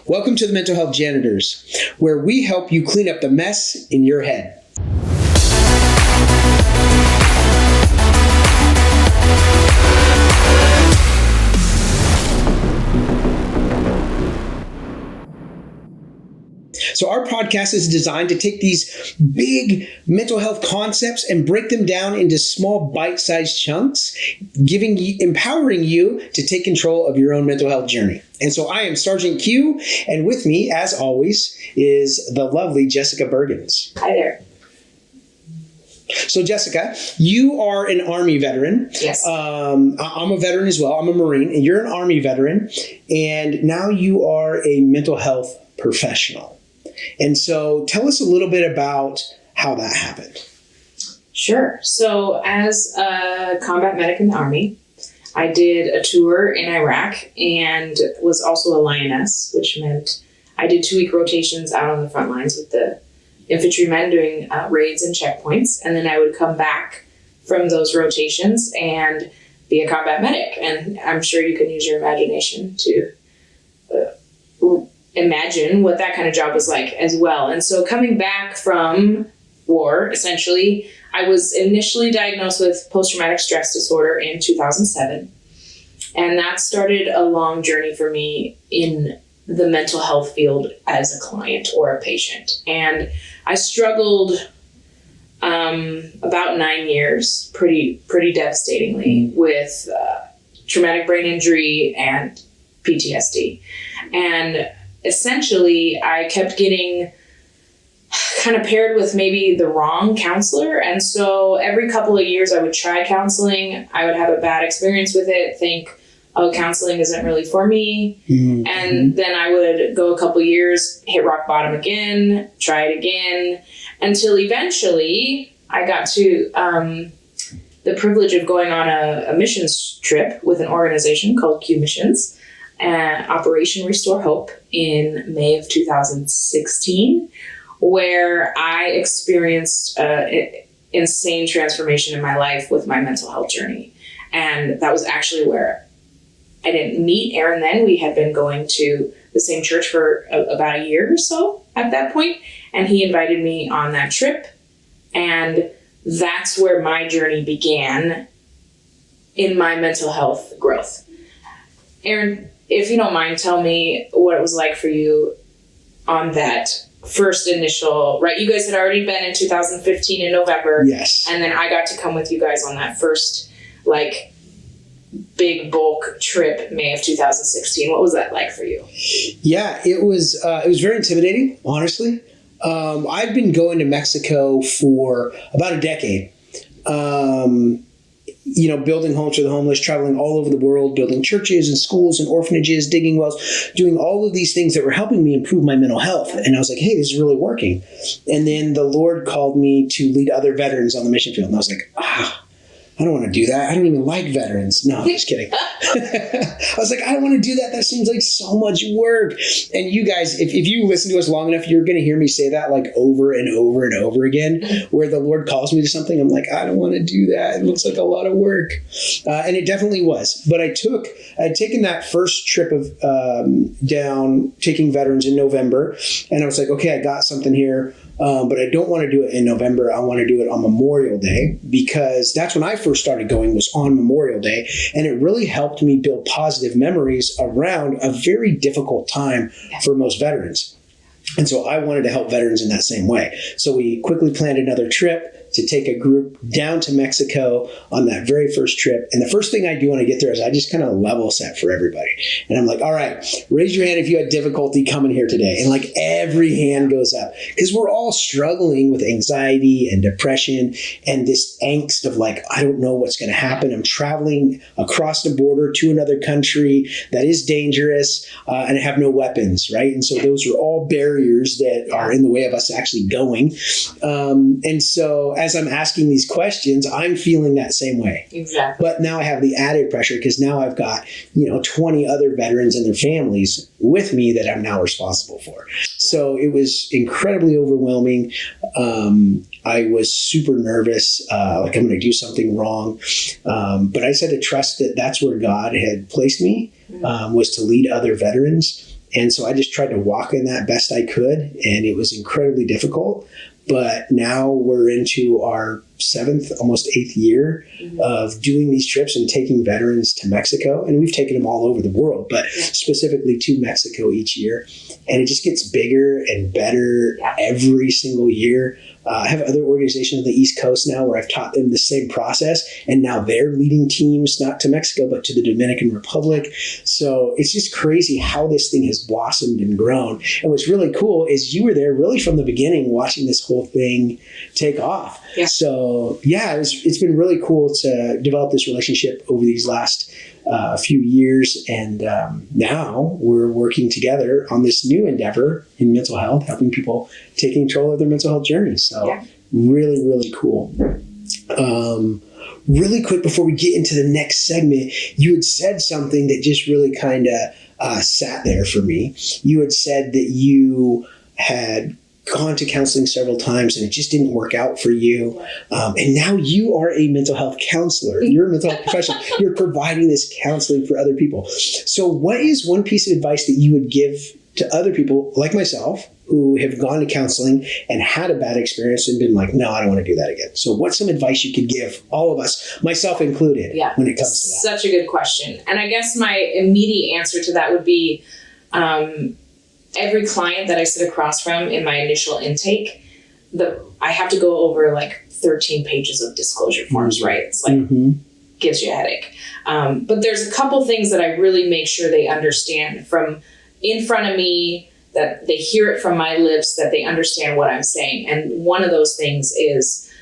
Welcome to the Mental Health Janitors, where we help you clean up the mess in your head. So our podcast is designed to take these big mental health concepts and break them down into small bite-sized chunks, empowering you to take control of your own mental health journey. And so I am Sergeant Q, and with me, as always, is the lovely Jessica Bergens. Hi there. So Jessica, you are an Army veteran. Yes. I'm a veteran as well. I'm a Marine, and you're an Army veteran, and now you are a mental health professional. And so tell us a little bit about how that happened. Sure. So as a combat medic in the Army, I did a tour in Iraq and was also a lioness, which meant I did 2-week rotations out on the front lines with the infantrymen doing raids and checkpoints. And then I would come back from those rotations and be a combat medic. And I'm sure you can use your imagination to imagine what that kind of job was like as well. And so coming back from war, essentially, I was initially diagnosed with post-traumatic stress disorder in 2007. And that started a long journey for me in the mental health field as a client or a patient. And I struggled about 9 years, pretty devastatingly, with traumatic brain injury and PTSD. And essentially, I kept getting kind of paired with maybe the wrong counselor. And so every couple of years I would try counseling. I would have a bad experience with it, think, oh, counseling isn't really for me. Mm-hmm. And then I would go a couple of years, hit rock bottom again, try it again, until eventually I got to the privilege of going on a missions trip with an organization called Q Missions. Operation Restore Hope in May of 2016, where I experienced insane transformation in my life with my mental health journey. And that was actually where I didn't meet Aaron then. We had been going to the same church for about a year or so at that point, and he invited me on that trip. And that's where my journey began in my mental health growth. Aaron, if you don't mind, tell me what it was like for you on that first initial, right? You guys had already been in 2015 in November. Yes. And then I got to come with you guys on that first, big bulk trip, May of 2016. What was that like for you? Yeah, it was very intimidating, honestly. I've been going to Mexico for about a decade. Building homes for the homeless, traveling all over the world, building churches and schools and orphanages, digging wells, doing all of these things that were helping me improve my mental health. And I was like, hey, this is really working. And then the Lord called me to lead other veterans on the mission field. And I was like, I don't want to do that. I don't even like veterans. No, I'm just kidding. I was like, I don't want to do that. That seems like so much work. And you guys, if you listen to us long enough, you're going to hear me say that over and over and over again, where the Lord calls me to something. I'm like, I don't want to do that. It looks like a lot of work. And it definitely was. But I'd taken that first trip of down, taking veterans in November. And I was like, okay, I got something here. But I don't want to do it in November. I want to do it on Memorial Day, because that's when I first started going, was on Memorial Day. And it really helped me build positive memories around a very difficult time for most veterans. And so I wanted to help veterans in that same way. So we quickly planned another trip to take a group down to Mexico on that very first trip. And the first thing I do when I get there is I just kind of level set for everybody. And I'm like, all right, raise your hand if you had difficulty coming here today. And every hand goes up, because we're all struggling with anxiety and depression and this angst of I don't know what's going to happen. I'm traveling across the border to another country that is dangerous, and I have no weapons, right? And so those are all barriers that are in the way of us actually going. And so as I'm asking these questions, I'm feeling that same way. Exactly. But now I have the added pressure, because now I've got, 20 other veterans and their families with me that I'm now responsible for. So it was incredibly overwhelming. I was super nervous, I'm going to do something wrong. But I just had to trust that that's where God had placed me, was to lead other veterans. And so I just tried to walk in that best I could, and it was incredibly difficult. But now we're into our 7th, almost 8th year of doing these trips and taking veterans to Mexico. And we've taken them all over the world, but specifically to Mexico each year. And it just gets bigger and better every single year. I have other organizations on the East Coast now where I've taught them the same process. And now they're leading teams, not to Mexico, but to the Dominican Republic. So it's just crazy how this thing has blossomed and grown. And what's really cool is you were there really from the beginning watching this whole thing take off. Yeah. So it's been really cool to develop this relationship over these last few years. And now we're working together on this new endeavor in mental health, helping people take control of their mental health journey. So really, really cool. Really quick before we get into the next segment, you had said something that just really kind of sat there for me. You had said that you had gone to counseling several times and it just didn't work out for you. And now you are a mental health counselor. You're a mental health professional. You're providing this counseling for other people. So what is one piece of advice that you would give to other people like myself who have gone to counseling and had a bad experience and been like, no, I don't want to do that again? So what's some advice you could give all of us, myself included, when it comes to that? Such a good question. And I guess my immediate answer to that would be, every client that I sit across from in my initial intake, I have to go over like 13 pages of disclosure forms, right? It's like, gives you a headache. But there's a couple things that I really make sure they understand from in front of me, that they hear it from my lips, that they understand what I'm saying. And one of those things is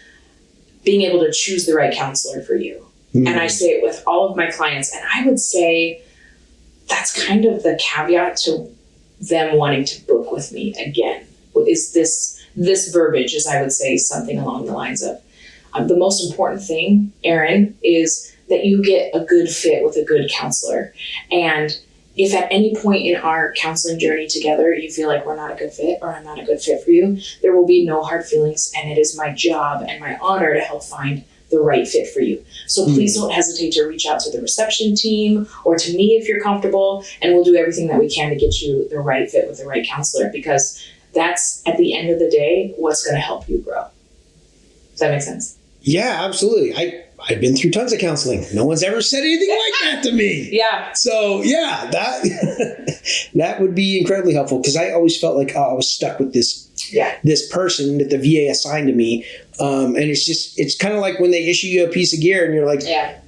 being able to choose the right counselor for you. And I say it with all of my clients. And I would say that's kind of the caveat to them wanting to book with me again. Is this verbiage, as I would say, something along the lines of, the most important thing, Aaron, is that you get a good fit with a good counselor. And if at any point in our counseling journey together, you feel like we're not a good fit or I'm not a good fit for you, there will be no hard feelings. And it is my job and my honor to help find the right fit for you. So please don't hesitate to reach out to the reception team or to me if you're comfortable, and we'll do everything that we can to get you the right fit with the right counselor, because that's, at the end of the day, what's going to help you grow. Does that make sense? Yeah, absolutely. I've been through tons of counseling. No one's ever said anything like that to me. Yeah. So that would be incredibly helpful, because I always felt like I was stuck with this person that the VA assigned to me. And it's kind of like when they issue you a piece of gear and you're like,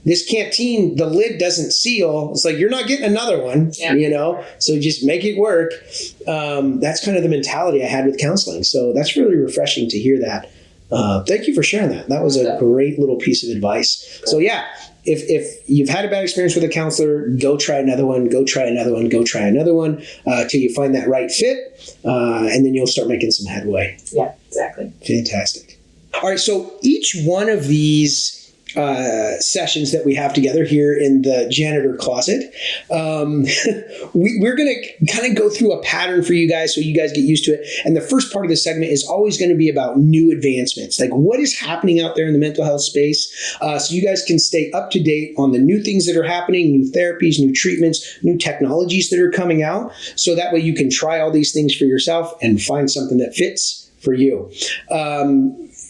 this canteen, the lid doesn't seal. It's like, you're not getting another one, so just make it work. That's kind of the mentality I had with counseling. So that's really refreshing to hear that. Thank you for sharing that. That was a great little piece of advice. So if you've had a bad experience with a counselor, go try another one, till you find that right fit. And then you'll start making some headway. Yeah, exactly. Fantastic. All right. So each one of these sessions that we have together here in the janitor closet, we're going to kind of go through a pattern for you guys so you guys get used to it. And the first part of the segment is always going to be about new advancements, like what is happening out there in the mental health space, so you guys can stay up to date on the new things that are happening, new therapies, new treatments, new technologies that are coming out. So that way you can try all these things for yourself and find something that fits for you.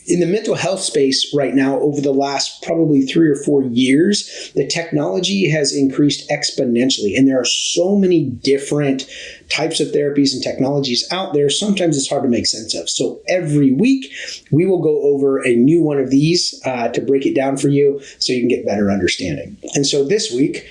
In the mental health space right now, over the last probably 3 or 4 years, the technology has increased exponentially. And there are so many different types of therapies and technologies out there. Sometimes it's hard to make sense of. So every week, we will go over a new one of these to break it down for you so you can get better understanding. And so this week,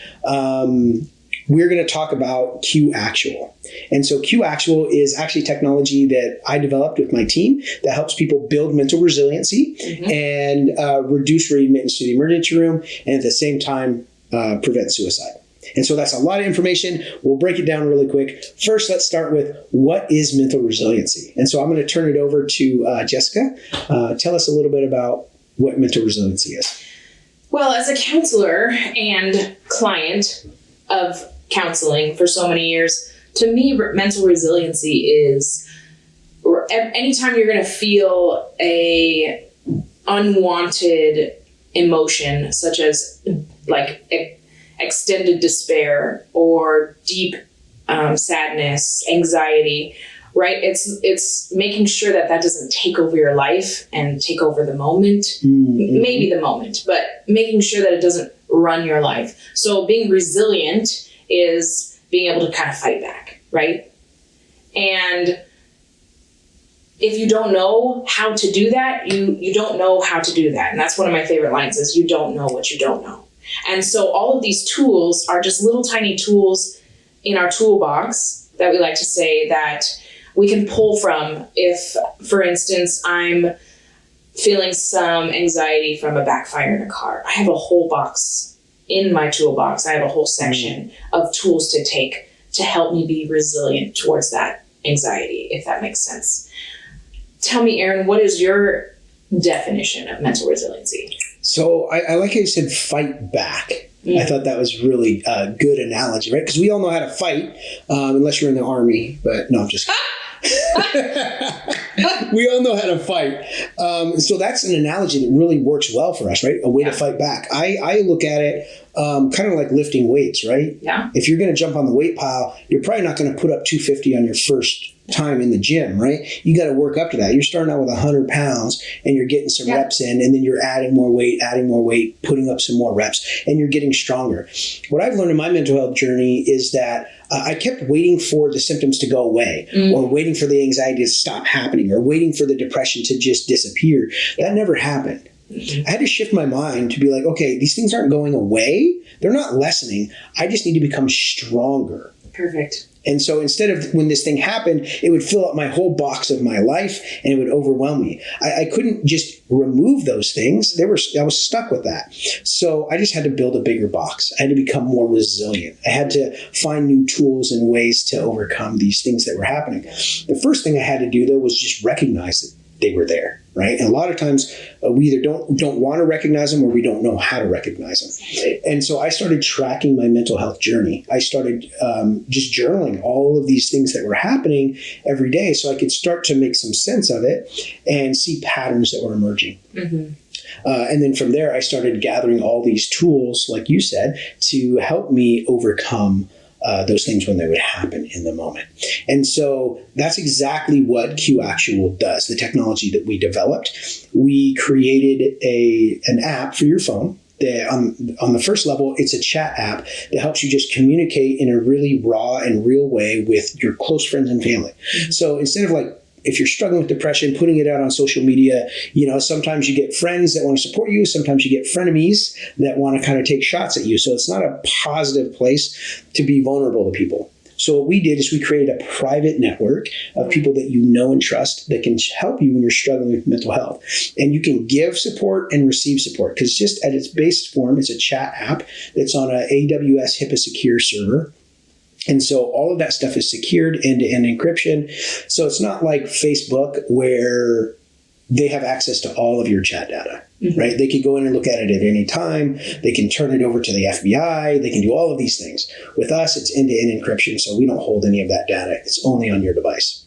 we're going to talk about Q Actual. And so Q Actual is actually technology that I developed with my team that helps people build mental resiliency and reduce readmittance to the emergency room, and at the same time, prevent suicide. And so that's a lot of information. We'll break it down really quick. First, let's start with what is mental resiliency. And so I'm going to turn it over to Jessica. Tell us a little bit about what mental resiliency is. Well, as a counselor and client of counseling for so many years, to me, mental resiliency is anytime you're going to feel a unwanted emotion, such as like extended despair or deep sadness, anxiety, right? It's making sure that doesn't take over your life and take over the moment, maybe the moment, but making sure that it doesn't run your life. So being resilient is being able to kind of fight back, right? And if you don't know how to do that, you don't know how to do that. And that's one of my favorite lines is you don't know what you don't know. And so all of these tools are just little tiny tools in our toolbox that we like to say that we can pull from if, for instance, I'm feeling some anxiety from a backfire in a car. I have a whole box in my toolbox. I have a whole section of tools to take to help me be resilient towards that anxiety, if that makes sense. Tell me, Aaron, what is your definition of mental resiliency? So I like how you said fight back. I thought that was really a good analogy, right? Because we all know how to fight, unless you're in the army. But no, I'm just kidding. We all know how to fight. So that's an analogy that really works well for us, right? A way to fight back. I look at it kind of like lifting weights, right? Yeah. If you're going to jump on the weight pile, you're probably not going to put up 250 on your first time in the gym, right? You got to work up to that. You're starting out with 100 pounds and you're getting some reps in, and then you're adding more weight, putting up some more reps, and you're getting stronger. What I've learned in my mental health journey is that I kept waiting for the symptoms to go away, or waiting for the anxiety to stop happening, or waiting for the depression to just disappear. That never happened. I had to shift my mind to be like, okay, these things aren't going away. They're not lessening. I just need to become stronger. Perfect. And so instead of when this thing happened, it would fill up my whole box of my life and it would overwhelm me. I couldn't just remove those things. I was stuck with that. So I just had to build a bigger box. I had to become more resilient. I had to find new tools and ways to overcome these things that were happening. The first thing I had to do, though, was just recognize that they were there, right? And a lot of times we either don't want to recognize them or we don't know how to recognize them. And so I started tracking my mental health journey. I started just journaling all of these things that were happening every day so I could start to make some sense of it and see patterns that were emerging. And then from there, I started gathering all these tools, like you said, to help me overcome those things when they would happen in the moment. And so that's exactly what QActual does, the technology that we developed. We created an app for your phone. On the first level, it's a chat app that helps you just communicate in a really raw and real way with your close friends and family. So instead of like, if you're struggling with depression, putting it out on social media, sometimes you get friends that want to support you. Sometimes you get frenemies that want to kind of take shots at you. So it's not a positive place to be vulnerable to people. So what we did is we created a private network of people that you know and trust that can help you when you're struggling with mental health. And you can give support and receive support because just at its base form, it's a chat app that's on an AWS HIPAA secure server. And so all of that stuff is secured end-to-end encryption. So it's not like Facebook where they have access to all of your chat data, right? They could go in and look at it at any time. They can turn it over to the FBI. They can do all of these things. With us, it's end-to-end encryption, so we don't hold any of that data. It's only on your device.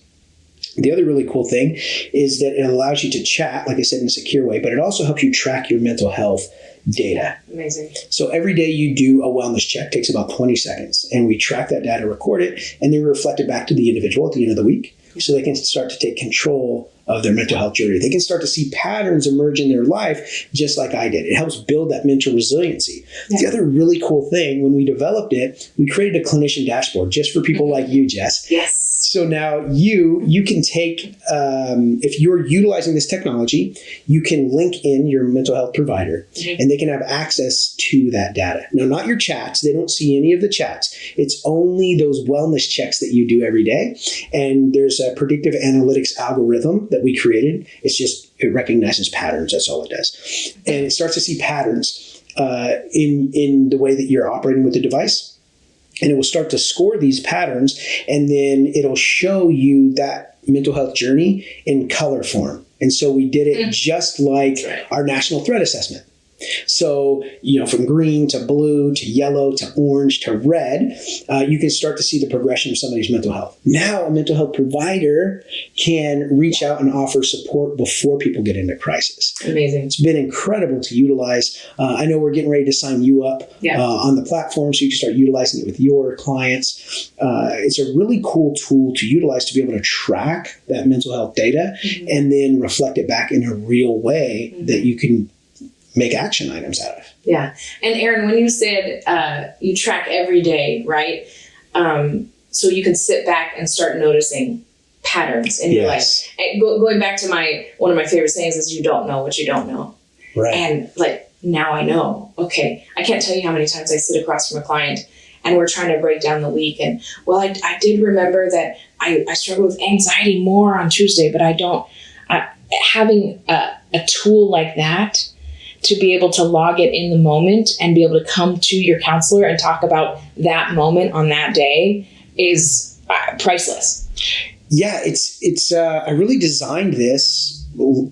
The other really cool thing is that it allows you to chat, like I said, in a secure way, but it also helps you track your mental health data. Amazing. So every day you do a wellness check, takes about 20 seconds, and we track that data, record it, and then we reflect it back to the individual at the end of the week so they can start to take control of their mental health journey. They can start to see patterns emerge in their life just like I did. It helps build that mental resiliency. The other really cool thing, when we developed it, we created a clinician dashboard just for people like you, Jess. Yes. So now you can take, if you're utilizing this technology, you can link in your mental health provider and they can have access to that data. Now, not your chats. They don't see any of the chats. It's only those wellness checks that you do every day. And there's a predictive analytics algorithm that we created. It recognizes patterns. That's all it does. And it starts to see patterns in the way that you're operating with the device. And it will start to score these patterns, and then it'll show you that mental health journey in color form. And so we did it just like our national threat assessment. So, from green to blue to yellow to orange to red, you can start to see the progression of somebody's mental health. Now, a mental health provider can reach out and offer support before people get into crisis. Amazing. It's been incredible to utilize. I know we're getting ready to sign you up on the platform so you can start utilizing it with your clients. It's a really cool tool to utilize to be able to track that mental health data and then reflect it back in a real way that you can make action items out of. Yeah. And Aaron, when you said you track every day, right? So you can sit back and start noticing patterns in your life. And going back to one of my favorite sayings is you don't know what you don't know. Right. And now I know. Okay. I can't tell you how many times I sit across from a client and we're trying to break down the week. And I did remember that I struggle with anxiety more on Tuesday, but I don't. Having a tool like that to be able to log it in the moment and be able to come to your counselor and talk about that moment on that day is priceless. Yeah, I really designed this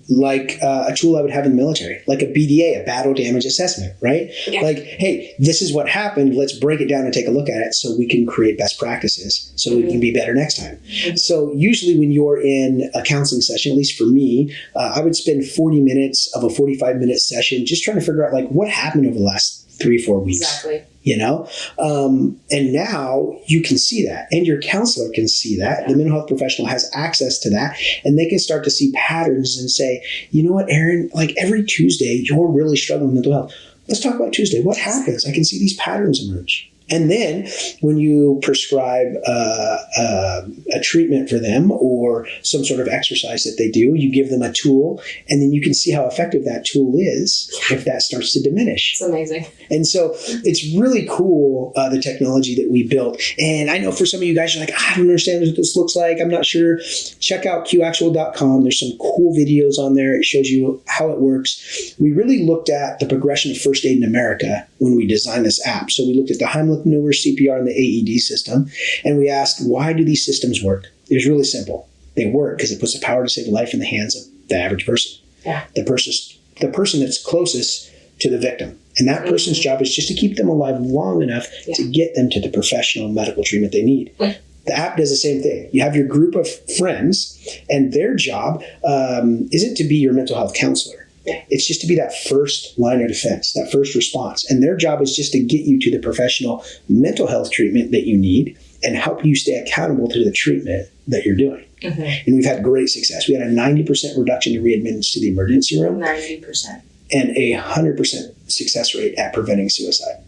like a tool I would have in the military, like a BDA, a battle damage assessment, right? Yeah. Like, hey, this is what happened. Let's break it down and take a look at it so we can create best practices so we can be better next time. So usually when you're in a counseling session, at least for me, I would spend 40 minutes of a 45-minute session just trying to figure out what happened over the last 3-4 weeks. Exactly. And now you can see that, and your counselor can see that. Yeah. The mental health professional has access to that, and they can start to see patterns and say, you know what, Aaron, every Tuesday, you're really struggling with mental health. Let's talk about Tuesday. What happens? I can see these patterns emerge. And then when you prescribe a treatment for them or some sort of exercise that they do, you give them a tool, and then you can see how effective that tool is if that starts to diminish. It's amazing. And so it's really cool, the technology that we built. And I know for some of you guys, you're like, I don't understand what this looks like. I'm not sure. Check out qactual.com. There's some cool videos on there. It shows you how it works. We really looked at the progression of first aid in America when we designed this app. So we looked at the Heimlich maneuver, CPR, and the AED system. And we asked, why do these systems work? It was really simple. They work because it puts the power to save life in the hands of the average person. Yeah. The person that's closest to the victim. And that person's job is just to keep them alive long enough to get them to the professional medical treatment they need. The app does the same thing. You have your group of friends, and their job isn't to be your mental health counselor. It's just to be that first line of defense, that first response. And their job is just to get you to the professional mental health treatment that you need and help you stay accountable to the treatment that you're doing. And we've had great success. We had a 90% reduction in readmittance to the emergency room. 90%. And a 100% success rate at preventing suicide.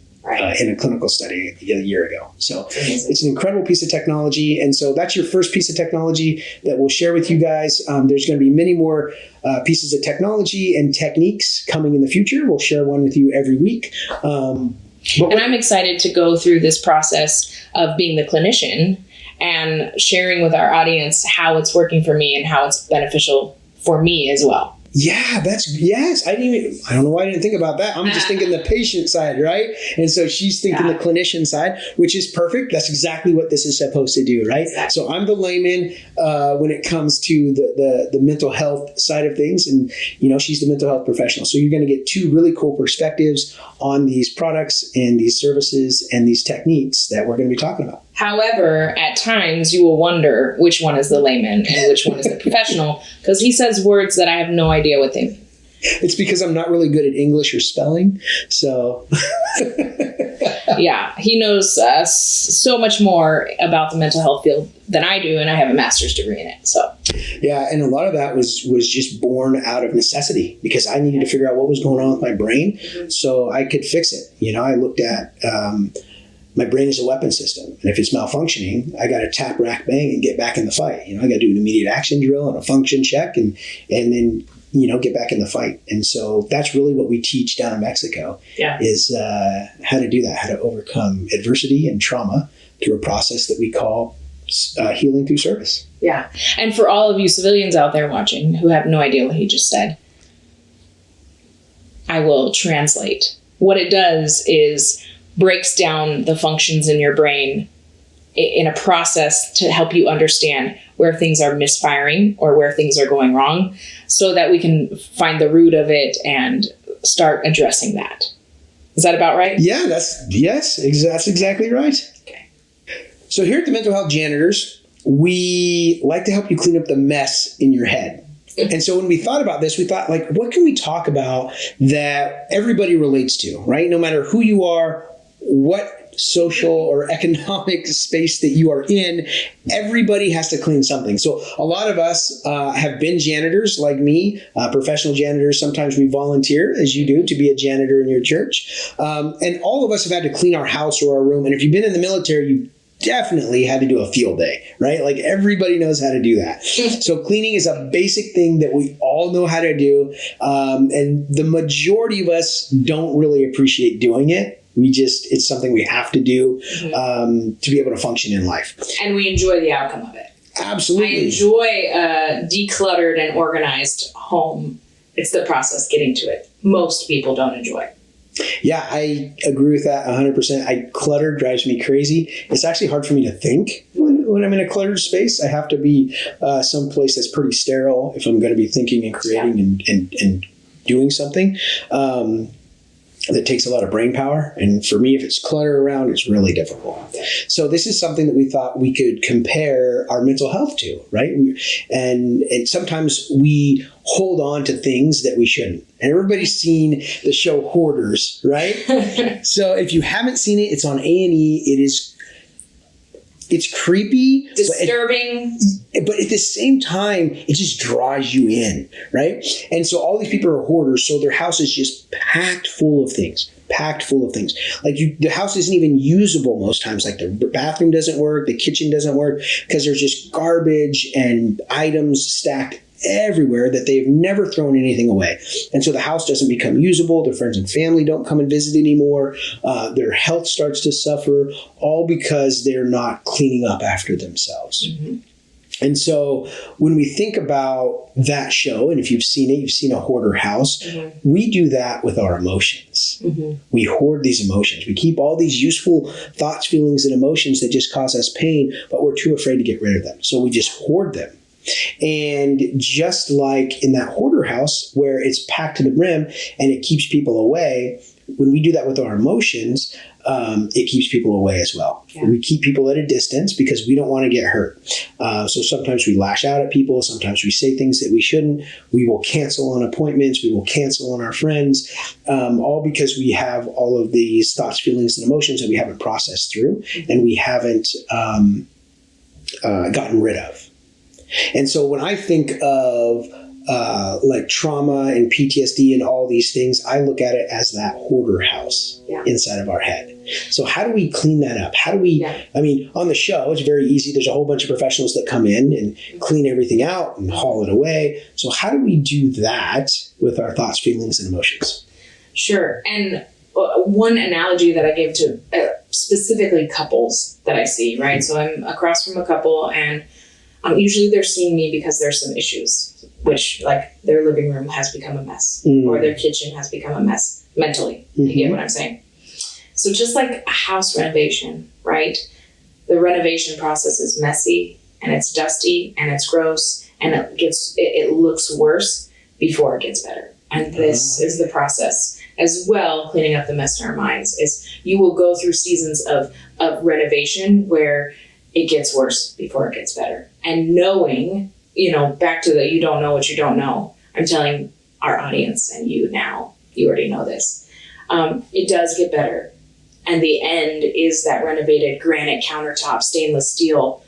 In a clinical study a year ago. So it's an incredible piece of technology. And so that's your first piece of technology that we'll share with you guys. There's going to be many more pieces of technology and techniques coming in the future. We'll share one with you every week. And I'm excited to go through this process of being the clinician and sharing with our audience how it's working for me and how it's beneficial for me as well. Yeah, yes. I don't know why I didn't think about that. I'm just thinking the patient side, right? And so she's thinking the clinician side, which is perfect. That's exactly what this is supposed to do, right? Exactly. So I'm the layman when it comes to the mental health side of things, and she's the mental health professional. So you're going to get two really cool perspectives on these products and these services and these techniques that we're going to be talking about. However, at times you will wonder which one is the layman and which one is the professional, because he says words that I have no idea what they mean. It's because I'm not really good at English or spelling. So yeah, he knows so much more about the mental health field than I do, and I have a master's degree in it. So yeah, and a lot of that was just born out of necessity because I needed to figure out what was going on with my brain so I could fix it. I looked at my brain is a weapon system. And if it's malfunctioning, I got to tap, rack, bang, and get back in the fight. I got to do an immediate action drill and a function check and then, get back in the fight. And so that's really what we teach down in Mexico is how to do that, how to overcome adversity and trauma through a process that we call healing through service. Yeah. And for all of you civilians out there watching who have no idea what he just said, I will translate. What it does is breaks down the functions in your brain in a process to help you understand where things are misfiring or where things are going wrong so that we can find the root of it and start addressing that. Is that about right? Yeah, that's exactly right. Okay. So here at the Mental Health Janitors, we like to help you clean up the mess in your head. And so when we thought about this, we thought, like, what can we talk about that everybody relates to, right? No matter who you are, what social or economic space that you are in, everybody has to clean something. So a lot of us have been janitors like me, professional janitors. Sometimes we volunteer, as you do, to be a janitor in your church. And all of us have had to clean our house or our room. And if you've been in the military, you definitely had to do a field day, right? Like everybody knows how to do that. So cleaning is a basic thing that we all know how to do. And the majority of us don't really appreciate doing it. It's something we have to do to be able to function in life. And we enjoy the outcome of it. Absolutely. I enjoy a decluttered and organized home. It's the process getting to it. Most people don't enjoy. Yeah, I agree with that 100%. Clutter drives me crazy. It's actually hard for me to think when I'm in a cluttered space. I have to be someplace that's pretty sterile if I'm going to be thinking and creating and doing something. That takes a lot of brain power. And for me, if it's clutter around, it's really difficult. So this is something that we thought we could compare our mental health to, right? And sometimes we hold on to things that we shouldn't. And everybody's seen the show Hoarders, right? So if you haven't seen it, it's on A&E. It's creepy. Disturbing. But at the same time, it just draws you in, right? And so all these people are hoarders, so their house is just packed full of things. Like the house isn't even usable most times. Like the bathroom doesn't work, the kitchen doesn't work, because there's just garbage and items stacked everywhere that they've never thrown anything away. And so the house doesn't become usable. Their friends and family don't come and visit anymore. Their health starts to suffer, all because they're not cleaning up after themselves. Mm-hmm. And so when we think about that show, and if you've seen it, you've seen a hoarder house, we do that with our emotions. Mm-hmm. We hoard these emotions. We keep all these useful thoughts, feelings, and emotions that just cause us pain, but we're too afraid to get rid of them. So we just hoard them. And just like in that hoarder house where it's packed to the brim and it keeps people away, when we do that with our emotions, it keeps people away as well. Yeah. We keep people at a distance because we don't want to get hurt. So sometimes we lash out at people. Sometimes we say things that we shouldn't. We will cancel on appointments. We will cancel on our friends, all because we have all of these thoughts, feelings, and emotions that we haven't processed through and we haven't gotten rid of. And so when I think of like trauma and PTSD and all these things, I look at it as that hoarder house inside of our head. So how do we clean that up? How do we, I mean, on the show, it's very easy. There's a whole bunch of professionals that come in and clean everything out and haul it away. So how do we do that with our thoughts, feelings, and emotions? Sure. And one analogy that I give to specifically couples that I see, right? So I'm across from a couple and usually they're seeing me because there's some issues, which like their living room has become a mess or their kitchen has become a mess mentally. You get what I'm saying? So just like a house renovation, right? The renovation process is messy and it's dusty and it's gross and it looks worse before it gets better. And this is the process as well. Cleaning up the mess in our minds is you will go through seasons of renovation where it gets worse before it gets better. And knowing, back to the you don't know what you don't know. I'm telling our audience and you now, you already know this. It does get better. And the end is that renovated granite countertop, stainless steel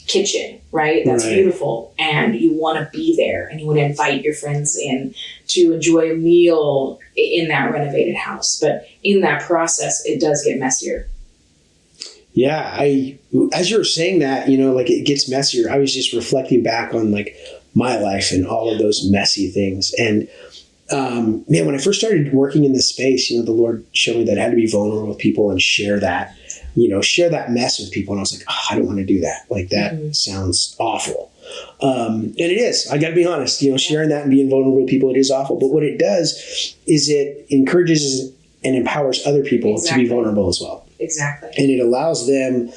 kitchen, right? That's beautiful. And you want to be there and you want to invite your friends in to enjoy a meal in that renovated house. But in that process, it does get messier. Yeah, as you were saying that, like it gets messier, I was just reflecting back on like my life and all of those messy things. And man, when I first started working in this space, the Lord showed me that I had to be vulnerable with people and share that mess with people. And I was like, I don't want to do that. Like that sounds awful. And it is, I gotta be honest, sharing that and being vulnerable with people, it is awful. But what it does is it encourages and empowers other people to be vulnerable as well. Exactly. And it allows them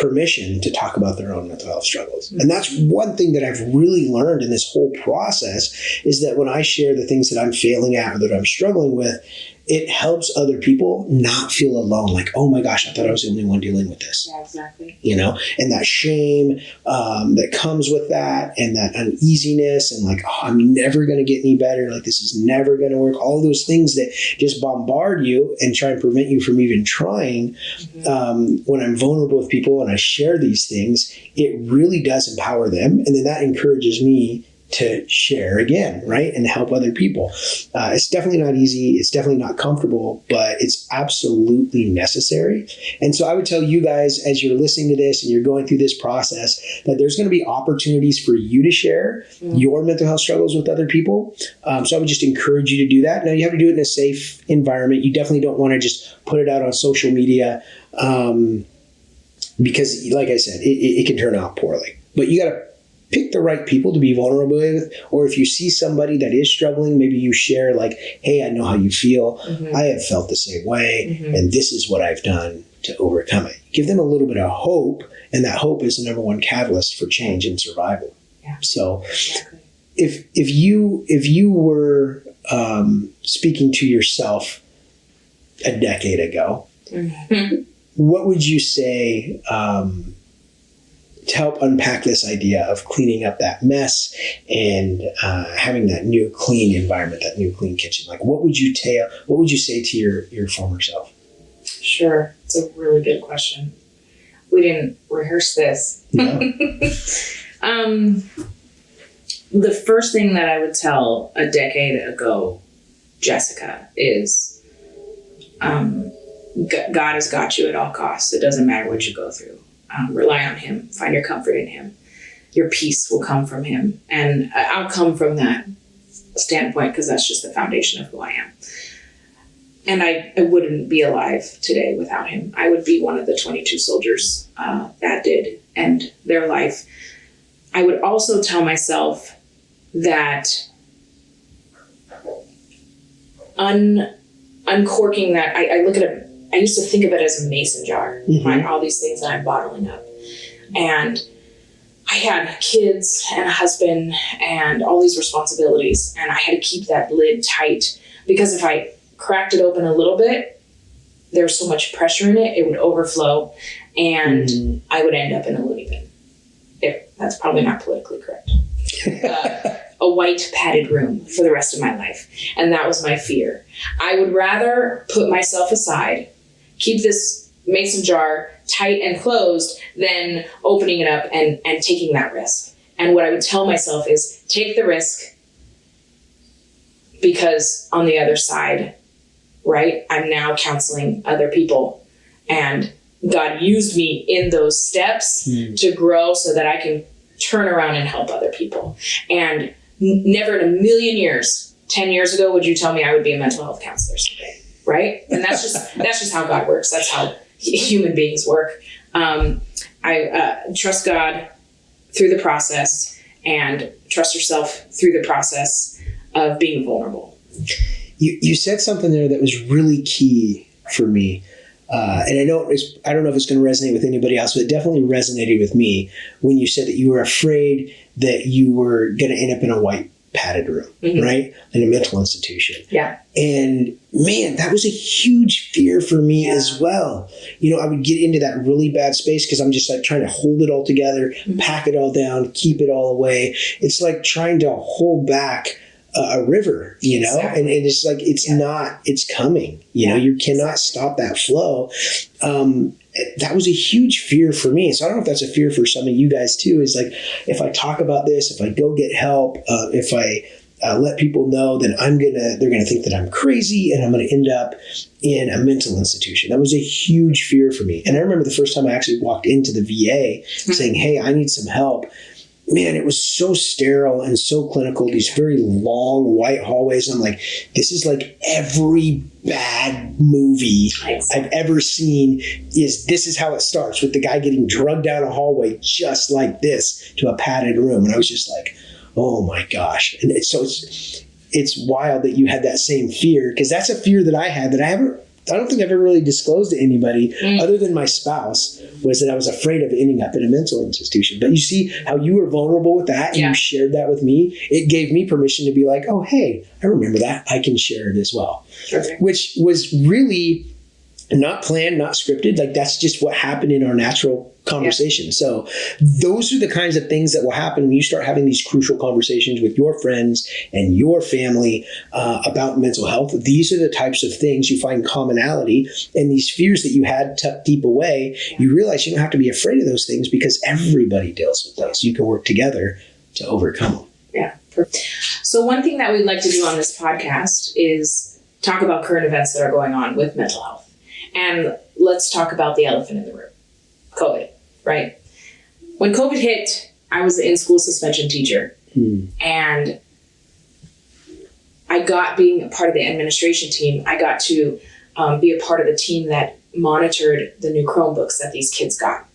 permission to talk about their own mental health struggles. And that's one thing that I've really learned in this whole process, is that when I share the things that I'm failing at or that I'm struggling with, it helps other people not feel alone. Like, oh my gosh, I thought I was the only one dealing with this. Yeah, exactly. And that shame that comes with that, and that uneasiness, and like, oh, I'm never going to get any better. Like, this is never going to work. All of those things that just bombard you and try and prevent you from even trying. When I'm vulnerable with people and I share these things, it really does empower them. And then that encourages me to share again, right? And help other people. It's definitely not easy. It's definitely not comfortable, but it's absolutely necessary. And so I would tell you guys, as you're listening to this and you're going through this process, that there's going to be opportunities for you to share your mental health struggles with other people. So I would just encourage you to do that. Now, you have to do it in a safe environment. You definitely don't want to just put it out on social media because, like I said, it can turn out poorly. But you got to pick the right people to be vulnerable with. Or if you see somebody that is struggling, maybe you share like, hey, I know how you feel. I have felt the same way. And this is what I've done to overcome it. Give them a little bit of hope. And that hope is the number one catalyst for change and survival. Yeah. So if you were speaking to yourself a decade ago, what would you say to help unpack this idea of cleaning up that mess and having that new clean environment, that new clean kitchen? Like, what would you say to your former self? Sure. It's a really good question. We didn't rehearse this. No. The first thing that I would tell a decade ago, Jessica, is God has got you at all costs. It doesn't matter what you go through. Rely on him. Find your comfort in him. Your peace will come from him. And I'll come from that standpoint because that's just the foundation of who I am. And I wouldn't be alive today without him. I would be one of the 22 soldiers that did end their life. I would also tell myself that uncorking that, I look at it, I used to think of it as a mason jar, right? All these things that I'm bottling up. And I had kids and a husband and all these responsibilities, and I had to keep that lid tight because if I cracked it open a little bit, there's so much pressure in it, it would overflow, and I would end up in a loony bin. That's probably not politically correct. A white padded room for the rest of my life. And that was my fear. I would rather put myself aside, keep this mason jar tight and closed, than opening it up and taking that risk. And what I would tell myself is take the risk, because on the other side, right, I'm now counseling other people, and God used me in those steps to grow so that I can turn around and help other people. And never in a million years, 10 years ago, would you tell me I would be a mental health counselor someday, right? And that's just how God works. That's how human beings work. I trust God through the process, and trust yourself through the process of being vulnerable. You said something there that was really key for me. And I don't know if it's going to resonate with anybody else, but it definitely resonated with me when you said that you were afraid that you were going to end up in a white padded room, right? In a mental institution. Yeah. And man, that was a huge fear for me as well. I would get into that really bad space because I'm just like trying to hold it all together, pack it all down, keep it all away. It's like trying to hold back a river, exactly. And it's like, it's coming, you cannot stop that flow. That was a huge fear for me. So I don't know if that's a fear for some of you guys too, is like, if I talk about this, if I go get help, if I let people know, then they're going to think that I'm crazy and I'm going to end up in a mental institution. That was a huge fear for me. And I remember the first time I actually walked into the VA saying, hey, I need some help. Man, it was so sterile and so clinical, these very long white hallways. I'm like, this is like every bad movie I've ever seen. This is how it starts, with the guy getting drugged down a hallway just like this to a padded room. And I was just like, oh my gosh. And it's wild that you had that same fear, because that's a fear that I had that I haven't I don't think I've ever really disclosed to anybody other than my spouse, was that I was afraid of ending up in a mental institution. But you see how you were vulnerable with that and you shared that with me. It gave me permission to be like, oh, hey, I remember that. I can share it as well. Okay. Which was really not planned, not scripted. Like that's just what happened in our natural conversation. So those are the kinds of things that will happen when you start having these crucial conversations with your friends and your family about mental health. These are the types of things you find commonality, and these fears that you had tucked deep away, you realize you don't have to be afraid of those things because everybody deals with those. You can work together to overcome them. Yeah. So one thing that we'd like to do on this podcast is talk about current events that are going on with mental health. And let's talk about the elephant in the room, COVID, right? When COVID hit, I was the in-school suspension teacher. And I got, being a part of the administration team, I got to be a part of the team that monitored the new Chromebooks that these kids got.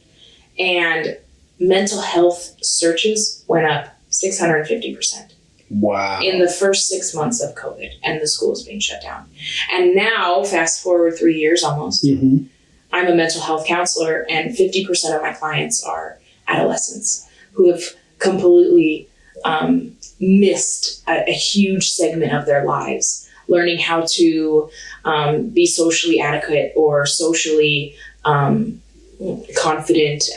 And mental health searches went up 650%. Wow. In the first 6 months of COVID and the schools being shut down. And now, fast forward 3 years almost, I'm a mental health counselor, and 50% of my clients are adolescents who have completely missed a huge segment of their lives, learning how to be socially adequate or socially confident.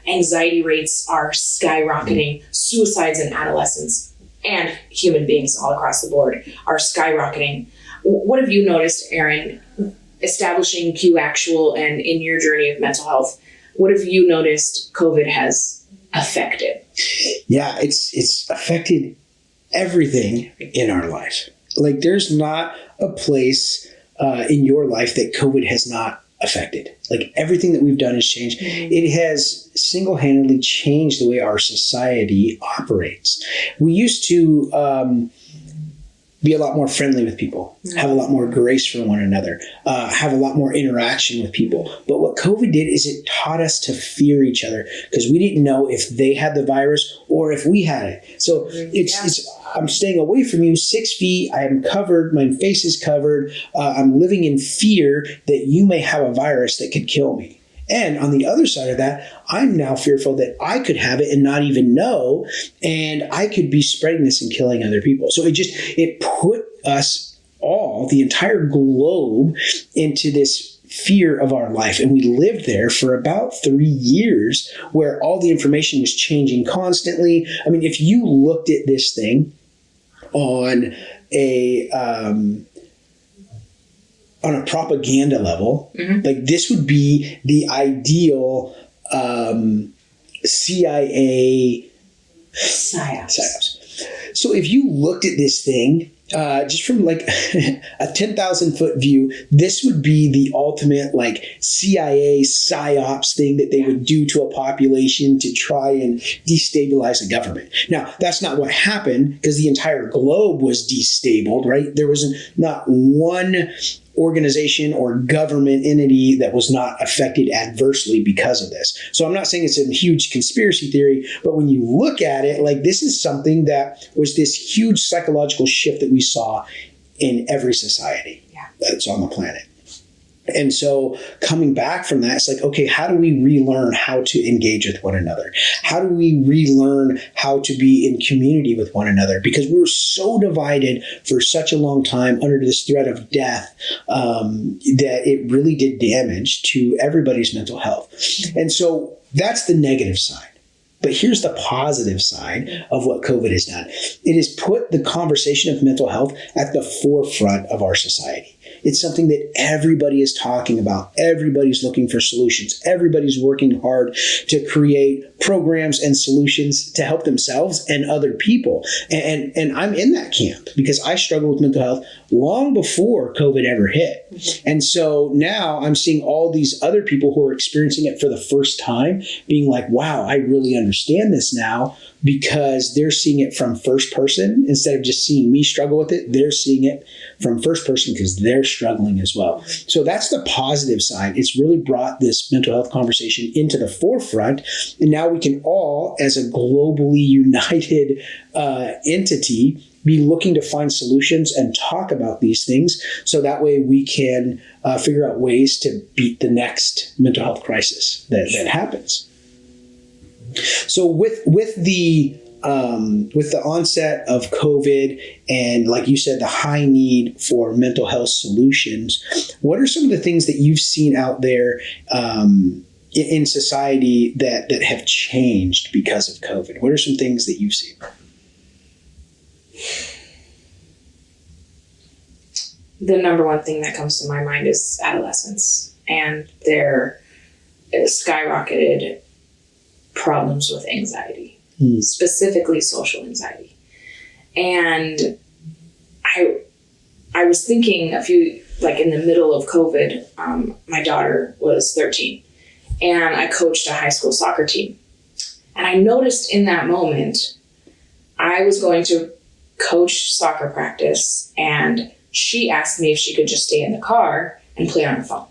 Anxiety rates are skyrocketing. Suicides in adolescents and human beings all across the board are skyrocketing. What have you noticed, Aaron, establishing Q Actual and in your journey of mental health? What have you noticed COVID has affected? Yeah, it's affected everything in our life. Like there's not a place in your life that COVID has not affected. Like everything that we've done has changed. It has single-handedly changed the way our society operates. We used to be a lot more friendly with people, have a lot more grace for one another, have a lot more interaction with people. But what COVID did is it taught us to fear each other because we didn't know if they had the virus or if we had it. So I'm staying away from you 6 feet. I am covered. My face is covered. I'm living in fear that you may have a virus that could kill me. And on the other side of that, I'm now fearful that I could have it and not even know, and I could be spreading this and killing other people. So it put us all, the entire globe, into this fear of our life. And we lived there for about 3 years where all the information was changing constantly. I mean, if you looked at this thing on a propaganda level, like this would be the ideal CIA psyops. So if you looked at this thing just from like a 10,000 foot view, this would be the ultimate like CIA psyops thing that they would do to a population to try and destabilize a government. Now, that's not what happened because the entire globe was destabled, right? There was not one organization or government entity that was not affected adversely because of this. So I'm not saying it's a huge conspiracy theory, but when you look at it, like this is something that was this huge psychological shift that we saw in every society that's on the planet. And so coming back from that, it's like, okay, how do we relearn how to engage with one another? How do we relearn how to be in community with one another? Because we were so divided for such a long time under this threat of death that it really did damage to everybody's mental health. And so that's the negative side. But here's the positive side of what COVID has done. It has put the conversation of mental health at the forefront of our society. It's something that everybody is talking about. Everybody's looking for solutions. Everybody's working hard to create programs and solutions to help themselves and other people. And I'm in that camp because I struggled with mental health long before COVID ever hit. And so now I'm seeing all these other people who are experiencing it for the first time being like, wow, I really understand this now, because they're seeing it from first person instead of just seeing me struggle with it. They're seeing it from first person because they're struggling as well. So that's the positive side. It's really brought this mental health conversation into the forefront. And now we can all, as a globally united entity, be looking to find solutions and talk about these things, so that way we can figure out ways to beat the next mental health crisis that happens. So with the onset of COVID and, like you said, the high need for mental health solutions, what are some of the things that you've seen out there in society that have changed because of COVID? What are some things that you've seen? The number one thing that comes to my mind is adolescents and their skyrocketed problems with anxiety, specifically social anxiety. And I was thinking in the middle of COVID, my daughter was 13 and I coached a high school soccer team. And I noticed in that moment, I was going to coach soccer practice and she asked me if she could just stay in the car and play on her phone.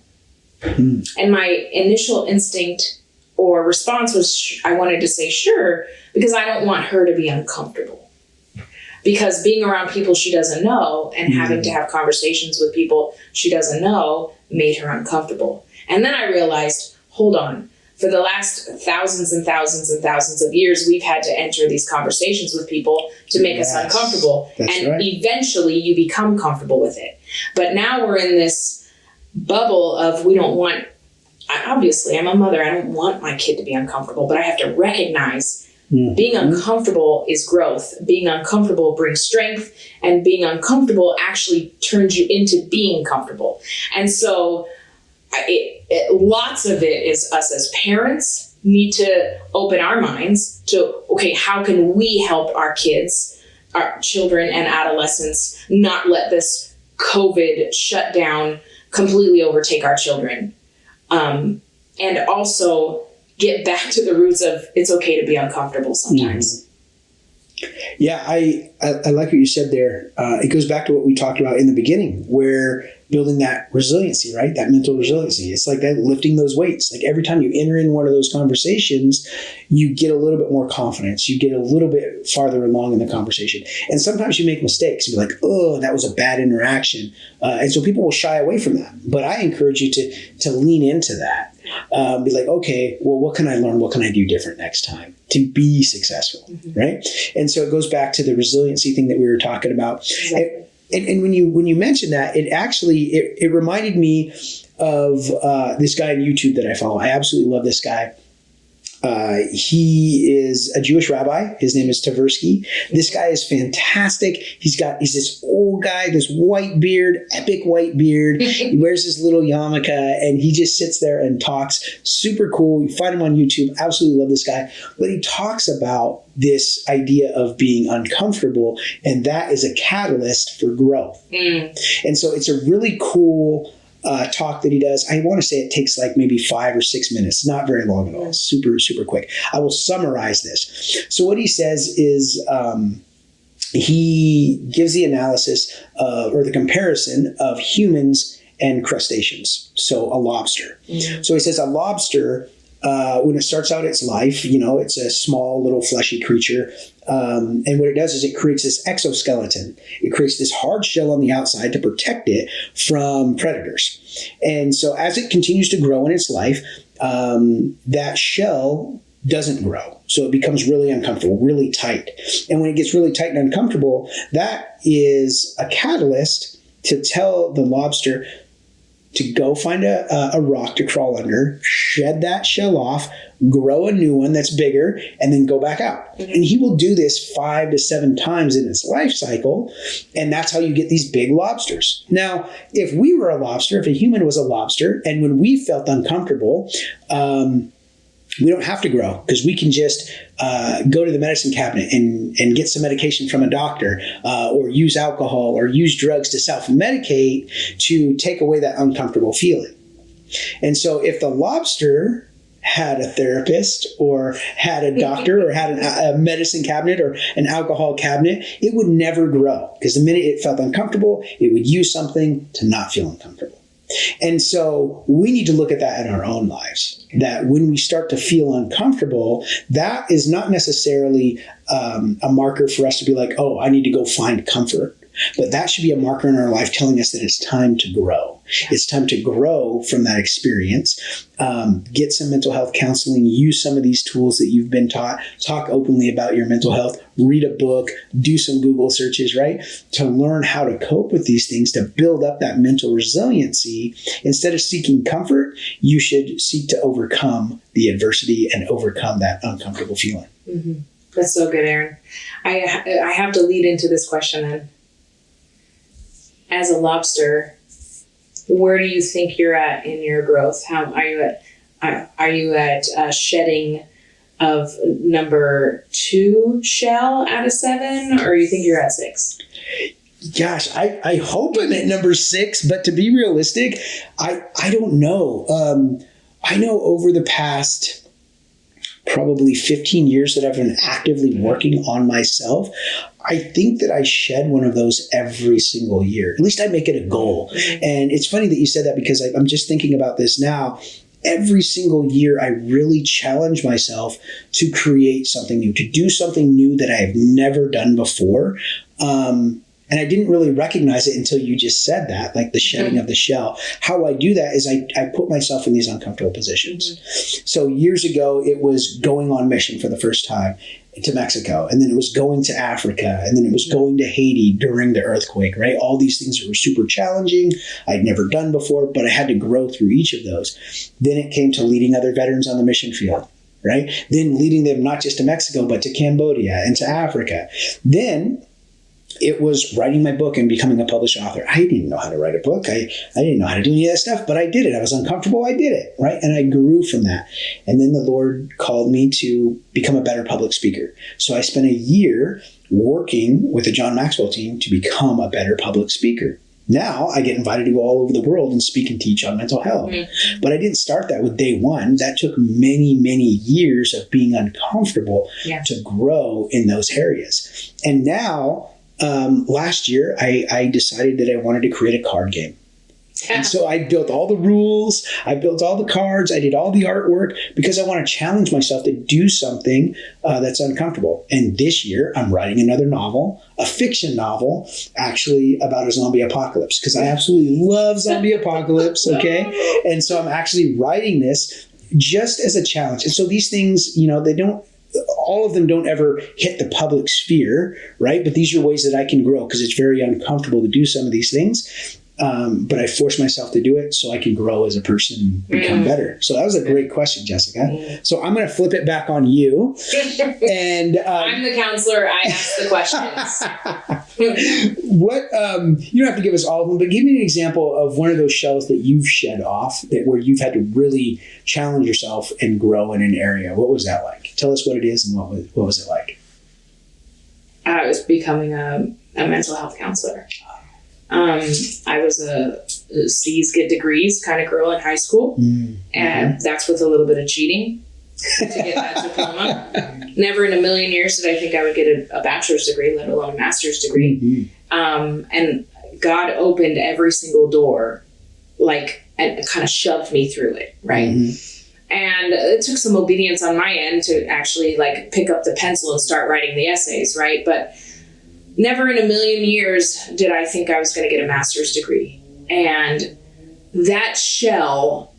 And my initial instinct or response was, I wanted to say sure, because I don't want her to be uncomfortable. Because being around people she doesn't know and having to have conversations with people she doesn't know made her uncomfortable. And then I realized, hold on, for the last thousands and thousands and thousands of years, we've had to enter these conversations with people to make us uncomfortable. And eventually you become comfortable with it. But now we're in this bubble of obviously I'm a mother, I don't want my kid to be uncomfortable, but I have to recognize being uncomfortable is growth. Being uncomfortable brings strength, and being uncomfortable actually turns you into being comfortable. And so lots of it is us as parents need to open our minds to, okay, how can we help our kids, our children and adolescents, not let this COVID shutdown completely overtake our children? And also get back to the roots of it's okay to be uncomfortable sometimes. Yeah, I like what you said there. It goes back to what we talked about in the beginning, where building that resiliency, right? That mental resiliency. It's like that, lifting those weights. Like every time you enter in one of those conversations, you get a little bit more confidence. You get a little bit farther along in the conversation. And sometimes you make mistakes. You're like, oh, that was a bad interaction. And so people will shy away from that. But I encourage you to lean into that. Be like, okay, well, what can I learn? What can I do different next time to be successful, right? And so it goes back to the resiliency thing that we were talking about. Exactly. And when you mentioned that, it actually it reminded me of this guy on YouTube that I follow. I absolutely love this guy. He is a Jewish rabbi. His name is Tversky. This guy is fantastic. He's this old guy, this white beard, epic white beard. He wears his little yarmulke and he just sits there and talks. Super cool. You find him on YouTube. Absolutely love this guy. But he talks about this idea of being uncomfortable, and that is a catalyst for growth. And so it's a really cool talk that he does. I want to say it takes like maybe 5 or 6 minutes, not very long at all. Super, super quick. I will summarize this. So what he says is he gives the analysis or the comparison of humans and crustaceans. So a lobster. So he says a lobster, when it starts out its life, it's a small little fleshy creature. And what it does is it creates this exoskeleton. It creates this hard shell on the outside to protect it from predators. And so as it continues to grow in its life, that shell doesn't grow. So it becomes really uncomfortable, really tight. And when it gets really tight and uncomfortable, that is a catalyst to tell the lobster to go find a rock to crawl under, shed that shell off, grow a new one that's bigger, and then go back out. And he will do this 5 to 7 times in its life cycle, and that's how you get these big lobsters. Now, if we were a lobster, if a human was a lobster, and when we felt uncomfortable, we don't have to grow, because we can just go to the medicine cabinet and get some medication from a doctor, or use alcohol or use drugs to self-medicate to take away that uncomfortable feeling. And so if the lobster had a therapist or had a doctor or had a medicine cabinet or an alcohol cabinet, it would never grow, because the minute it felt uncomfortable, it would use something to not feel uncomfortable. And so we need to look at that in our own lives, that when we start to feel uncomfortable, that is not necessarily a marker for us to be like, oh, I need to go find comfort. But that should be a marker in our life telling us that it's time to grow. It's time to grow from that experience. Get some mental health counseling. Use some of these tools that you've been taught. Talk openly about your mental health. Read a book. Do some Google searches, right? To learn how to cope with these things, to build up that mental resiliency. Instead of seeking comfort, you should seek to overcome the adversity and overcome that uncomfortable feeling. Mm-hmm. That's so good, Aaron. I have to lead into this question then. As a lobster, where do you think you're at in your growth? How are you at shedding of number 2 shell out of 7, or you think you're at 6? Gosh, I hope I'm at number 6, but to be realistic, I don't know. I know over the past probably 15 years that I've been actively working on myself, I think that I shed one of those every single year. At least I make it a goal. And it's funny that you said that, because I'm just thinking about this now. Every single year, I really challenge myself to create something new, to do something new that I have never done before. And I didn't really recognize it until you just said that, like the shedding of the shell. How I do that is I put myself in these uncomfortable positions. So years ago, it was going on mission for the first time to Mexico, and then it was going to Africa, and then it was going to Haiti during the earthquake, right? All these things that were super challenging, I'd never done before, but I had to grow through each of those. Then it came to leading other veterans on the mission field, right? Then leading them not just to Mexico, but to Cambodia and to Africa. Then it was writing my book and becoming a published author. I didn't know how to write a book. I didn't know how to do any of that stuff, but I did it. I was uncomfortable. I did it, right? And I grew from that. And then the Lord called me to become a better public speaker. So I spent a year working with the John Maxwell team to become a better public speaker. Now I get invited to go all over the world and speak and teach on mental health. But I didn't start that with day one. That took many, many years of being uncomfortable to grow in those areas. And now, last year, I decided that I wanted to create a card game. And so I built all the rules, I built all the cards, I did all the artwork, because I want to challenge myself to do something that's uncomfortable. And this year, I'm writing another novel, a fiction novel, actually about a zombie apocalypse, because I absolutely love zombie apocalypse, okay? And so I'm actually writing this just as a challenge. And so these things, all of them don't ever hit the public sphere, right? But these are ways that I can grow, because it's very uncomfortable to do some of these things. But I force myself to do it so I can grow as a person and become better. So that was a great question, Jessica. So I'm going to flip it back on you. And I'm the counselor. I ask the questions. What you don't have to give us all of them, but give me an example of one of those shells that you've shed off, where you've had to really challenge yourself and grow in an area. What was that like? Tell us what it is and what was it like? I was becoming a mental health counselor. I was a C's get degrees kind of girl in high school, and that's with a little bit of cheating to get that diploma. Never in a million years did I think I would get a bachelor's degree, let alone a master's degree. And God opened every single door, and kind of shoved me through it, right? And it took some obedience on my end to actually pick up the pencil and start writing the essays, right? But never in a million years did I think I was going to get a master's degree. And that shell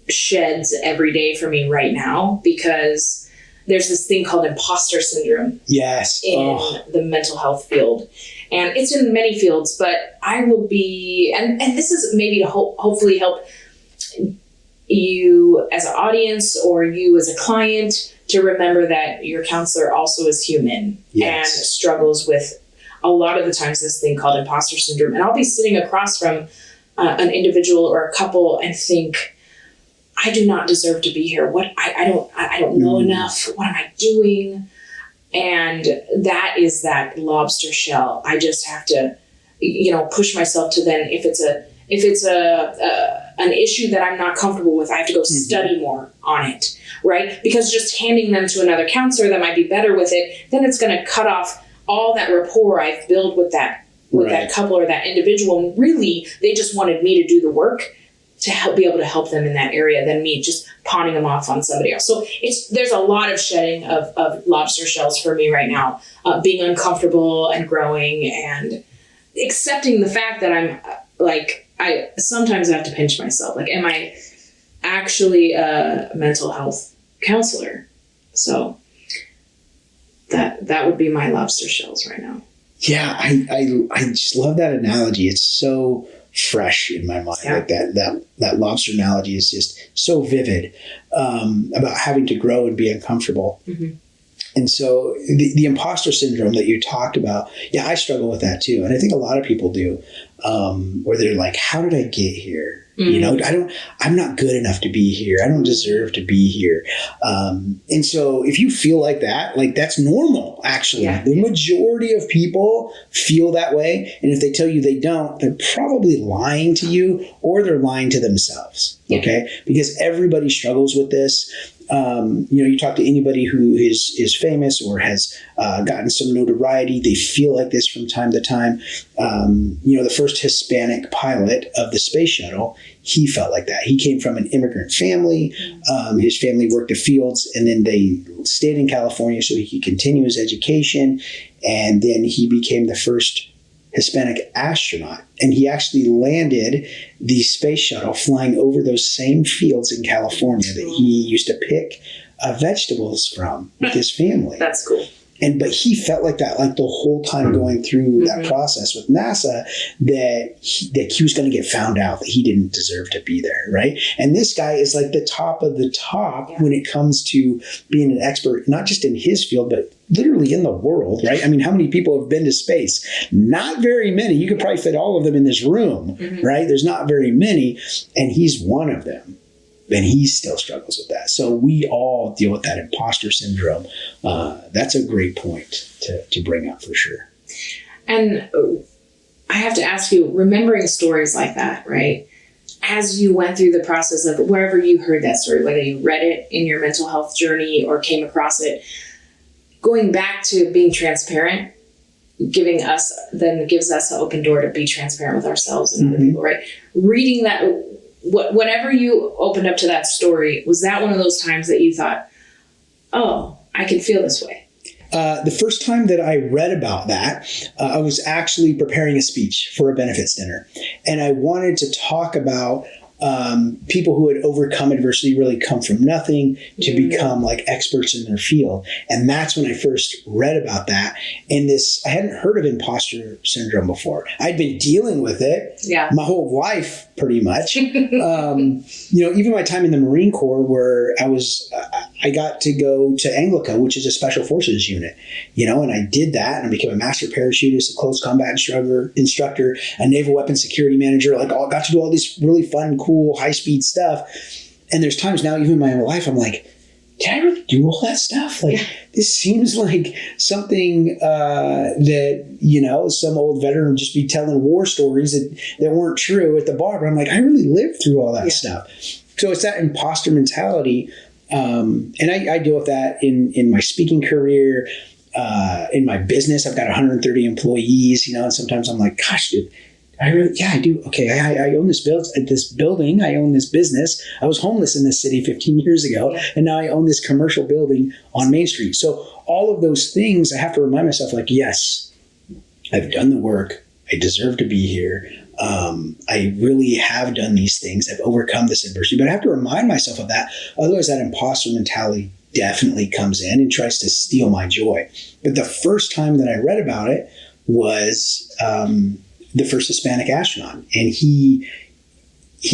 sheds every day for me right now, because there's this thing called imposter syndrome. Yes. In the mental health field. And it's in many fields, but I will be, and this is maybe to hopefully help you as an audience or you as a client to remember that your counselor also is human and struggles with a lot of the times this thing called imposter syndrome. And I'll be sitting across from an individual or a couple and think, I do not deserve to be here. I don't know enough. What am I doing? And that is that lobster shell. I just have to, push myself to then, if it's an issue that I'm not comfortable with, I have to go study more on it, right? Because just handing them to another counselor that might be better with it, then it's going to cut off all that rapport I've built with that couple or that individual. And really, they just wanted me to do the work. be able to help them in that area than me just pawning them off on somebody else. So there's a lot of shedding of lobster shells for me right now, being uncomfortable and growing and accepting the fact that I'm I sometimes have to pinch myself. Like, am I actually a mental health counselor? So that would be my lobster shells right now. Yeah, I just love that analogy. It's so fresh in my mind. Like that lobster analogy is just so vivid, about having to grow and be uncomfortable. Mm-hmm. And so the imposter syndrome that you talked about, I struggle with that too. And I think a lot of people do, where they're like, how did I get here? Mm-hmm. I'm not good enough to be here. I don't deserve to be here. And so if you feel like that, that's normal, actually. Yeah. The majority of people feel that way. And if they tell you they don't, they're probably lying to you, or they're lying to themselves. Yeah. Okay. Because everybody struggles with this. You talk to anybody who is famous or has gotten some notoriety, they feel like this from time to time. The first Hispanic pilot of the space shuttle, he felt like that. He came from an immigrant family. His family worked the fields, and then they stayed in California so he could continue his education. And then he became the first Hispanic astronaut. And he actually landed the space shuttle flying over those same fields in California that he used to pick vegetables from with his family. That's cool. But he felt like that, the whole time going through that process with NASA, that he was going to get found out, that he didn't deserve to be there, right? And this guy is like the top of the top when it comes to being an expert, not just in his field, but literally in the world, right? I mean, how many people have been to space? Not very many. You could probably fit all of them in this room, right? There's not very many, and he's one of them. And he still struggles with that. So we all deal with that imposter syndrome. That's a great point to bring up for sure. And I have to ask you, remembering stories like that, right? As you went through the process of wherever you heard that story, whether you read it in your mental health journey or came across it, going back to being transparent, gives us an open door to be transparent with ourselves and other people, right? Reading that, whenever you opened up to that story, was that one of those times that you thought, oh, I can feel this way? The first time that I read about that, I was actually preparing a speech for a benefits dinner. And I wanted to talk about people who had overcome adversity, really come from nothing to become experts in their field. And that's when I first read about that. And I hadn't heard of imposter syndrome before. I'd been dealing with it my whole life, pretty much. Even my time in the Marine Corps, where I got to go to Anglica, which is a special forces unit, and I did that, and I became a master parachutist, a close combat instructor, a naval weapons security manager, got to do all this really fun, cool, high-speed stuff. And there's times now, even in my life, I'm like, did I really do all that stuff? This seems like something that, some old veteran would just be telling war stories that weren't true at the bar. But I'm like, I really lived through all that stuff. So it's that imposter mentality. And I deal with that in my speaking career, in my business. I've got 130 employees, and sometimes I'm like, gosh, dude, I do. Okay. I own this building. I own this business. I was homeless in this city 15 years ago, and now I own this commercial building on Main Street. So all of those things, I have to remind myself, yes, I've done the work. I deserve to be here. I really have done these things. I've overcome this adversity, but I have to remind myself of that. Otherwise, that imposter mentality definitely comes in and tries to steal my joy. But the first time that I read about it was the first Hispanic astronaut, and he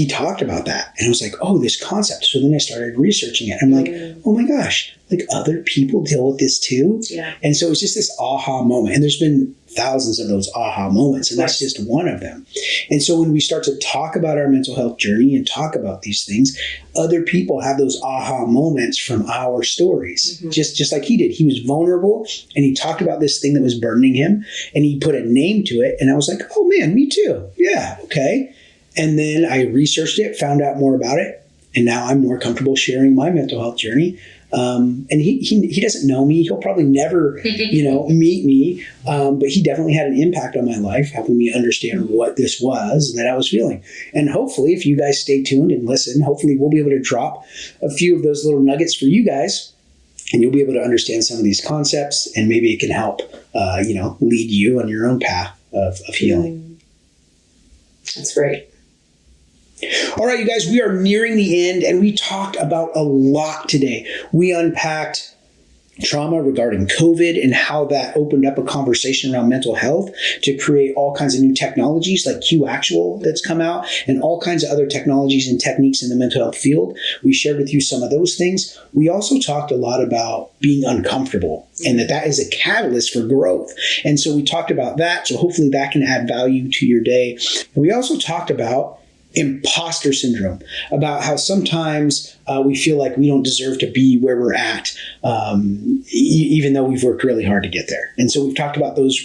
talked about that, and I was like, oh, this concept. So then I started researching it. I'm like, oh my gosh, other people deal with this too. Yeah. And so it's just this aha moment, and there's been thousands of those aha moments, and that's just one of them. And so when we start to talk about our mental health journey and talk about these things, other people have those aha moments from our stories, just like he did. He was vulnerable, and he talked about this thing that was burdening him, and he put a name to it, and I was like, oh man, me too. Yeah, okay. And then I researched it, found out more about it, and now I'm more comfortable sharing my mental health journey And he doesn't know me. He'll probably never, meet me. But he definitely had an impact on my life, helping me understand what this was that I was feeling. And hopefully, if you guys stay tuned and listen, hopefully we'll be able to drop a few of those little nuggets for you guys. And you'll be able to understand some of these concepts, and maybe it can help, lead you on your own path of healing. That's great. All right, you guys, we are nearing the end, and we talked about a lot today. We unpacked trauma regarding COVID and how that opened up a conversation around mental health to create all kinds of new technologies like Q-Actual that's come out, and all kinds of other technologies and techniques in the mental health field. We shared with you some of those things. We also talked a lot about being uncomfortable, and that is a catalyst for growth. And so we talked about that. So hopefully that can add value to your day. And we also talked about imposter syndrome, about how sometimes we feel like we don't deserve to be where we're at, even though we've worked really hard to get there. And so we've talked about those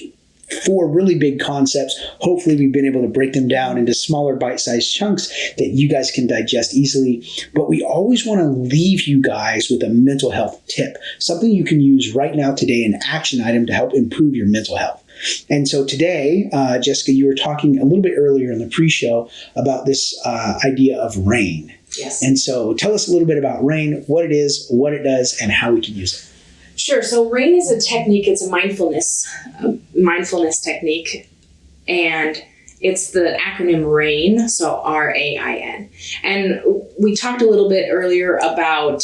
4 really big concepts. Hopefully we've been able to break them down into smaller bite-sized chunks that you guys can digest easily. But we always want to leave you guys with a mental health tip, something you can use right now today, an action item to help improve your mental health. And so today, Jessica, you were talking a little bit earlier in the pre-show about this idea of RAIN. Yes. And so tell us a little bit about RAIN, what it is, what it does, and how we can use it. Sure. So RAIN is a technique. It's a mindfulness technique, and it's the acronym RAIN. So RAIN. And we talked a little bit earlier about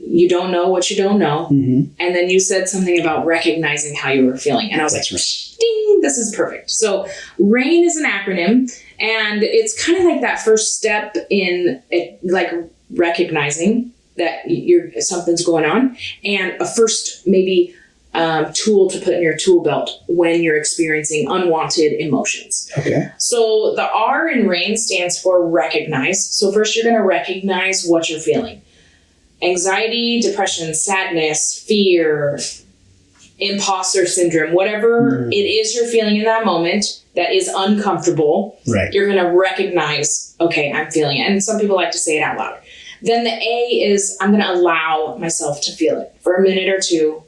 you don't know what you don't know. Mm-hmm. And then you said something about recognizing how you were feeling. And I was like, ding, this is perfect. So RAIN is an acronym, and it's kind of like that first step in it, like recognizing that something's going on, and a first maybe tool to put in your tool belt when you're experiencing unwanted emotions. Okay. So the R in RAIN stands for recognize. So first you're going to recognize what you're feeling. Anxiety, depression, sadness, fear, imposter syndrome, whatever it is you're feeling in that moment that is uncomfortable, right, you're going to recognize, okay, I'm feeling it. And some people like to say it out loud. Then the A is I'm going to allow myself to feel it for a minute or two.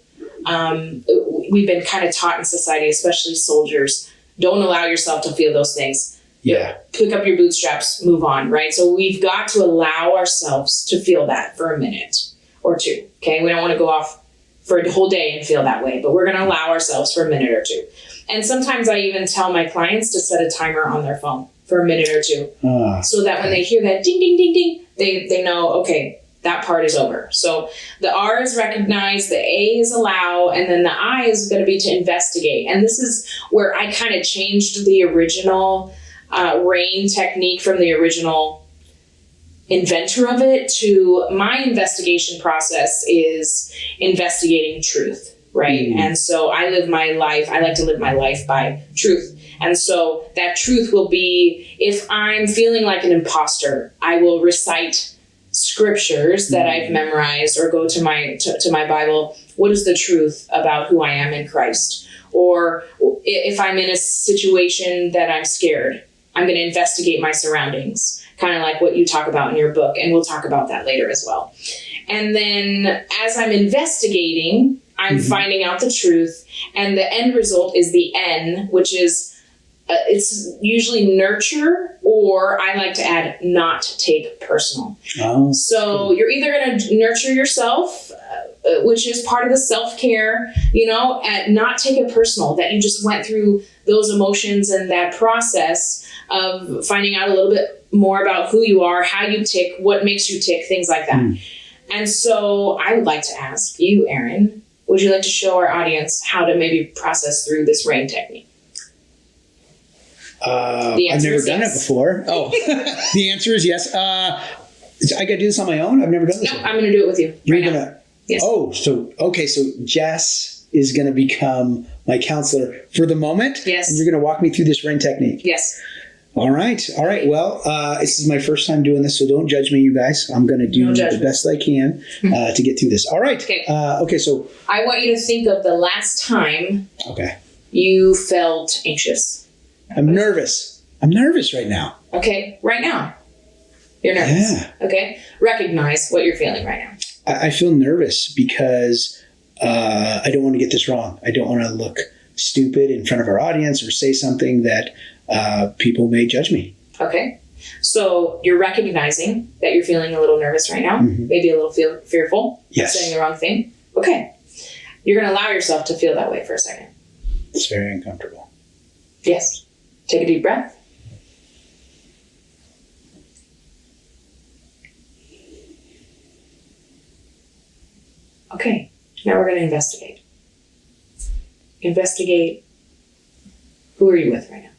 We've been kind of taught in society, especially soldiers, don't allow yourself to feel those things. Yeah. Pick up your bootstraps, move on, right? So we've got to allow ourselves to feel that for a minute or two, okay? We don't want to go off for a whole day and feel that way, but we're going to allow ourselves for a minute or two. And sometimes I even tell my clients to set a timer on their phone for a minute or two, so that when they hear that ding, ding, ding, ding, they know, okay, that part is over. So the R is recognize, the A is allow, and then the I is going to be to investigate. And this is where I kind of changed the original RAIN technique from the original inventor of it to my investigation process is investigating truth, right? And so I like to live my life by truth. And so that truth will be, if I'm feeling like an imposter, I will recite scriptures that I've memorized, or go to my Bible. What is the truth about who I am in Christ? Or if I'm in a situation that I'm scared, I'm going to investigate my surroundings, kind of like what you talk about in your book. And we'll talk about that later as well. And then as I'm investigating, I'm finding out the truth. And the end result is the N, which is, it's usually nurture, or I like to add not take personal. So you're either going to nurture yourself, which is part of the self-care, and not take it personal that you just went through those emotions and that process of finding out a little bit more about who you are, how you tick, what makes you tick, things like that. And so I would like to ask you, Aaron, would you like to show our audience how to maybe process through this RAIN technique? I've never done it before. Oh, the answer is yes. I got to do this on my own? I've never done this. No, I'm going to do it with you. You're going to? Yes. Oh, so Jess is going to become my counselor for the moment? Yes. And you're going to walk me through this RAIN technique? Yes. All right. Well, this is my first time doing this, so don't judge me, you guys. I'm going to do the best I can to get through this. All right. Okay. So I want you to think of the last time you felt anxious. I'm nervous. I'm nervous right now. Okay. Right now. You're nervous. Yeah. Okay. Recognize what you're feeling right now. I feel nervous because I don't want to get this wrong. I don't want to look stupid in front of our audience or say something that people may judge me. Okay. So you're recognizing that you're feeling a little nervous right now, maybe a little fearful, Yes. saying the wrong thing. Okay. You're going to allow yourself to feel that way for a second. It's very uncomfortable. Yes. Take a deep breath. Okay. Now we're going to investigate. Investigate. Who are you with right now?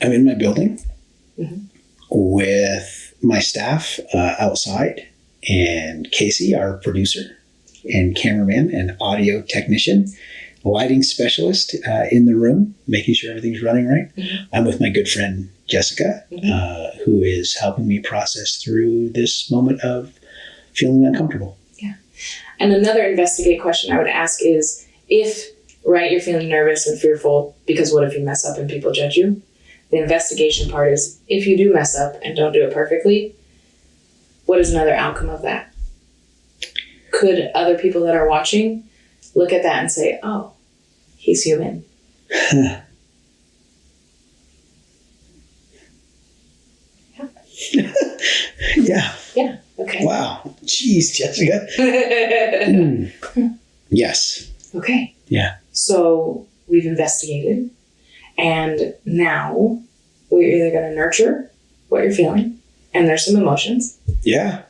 I'm in my building with my staff outside, and Casey, our producer and cameraman and audio technician, lighting specialist in the room, making sure everything's running right. I'm with my good friend Jessica, who is helping me process through this moment of feeling uncomfortable. Yeah. And another investigate question I would ask is, if, right, you're feeling nervous and fearful because what if you mess up and people judge you? The investigation part is, if you do mess up and don't do it perfectly, what is another outcome of that? Could other people that are watching look at that and say, oh, he's human? Yeah. Yeah. Okay. Wow. Jeez, Jessica. Yes. Okay. Yeah. So we've investigated, and now we're either going to nurture what you're feeling, and there's some emotions, Yeah.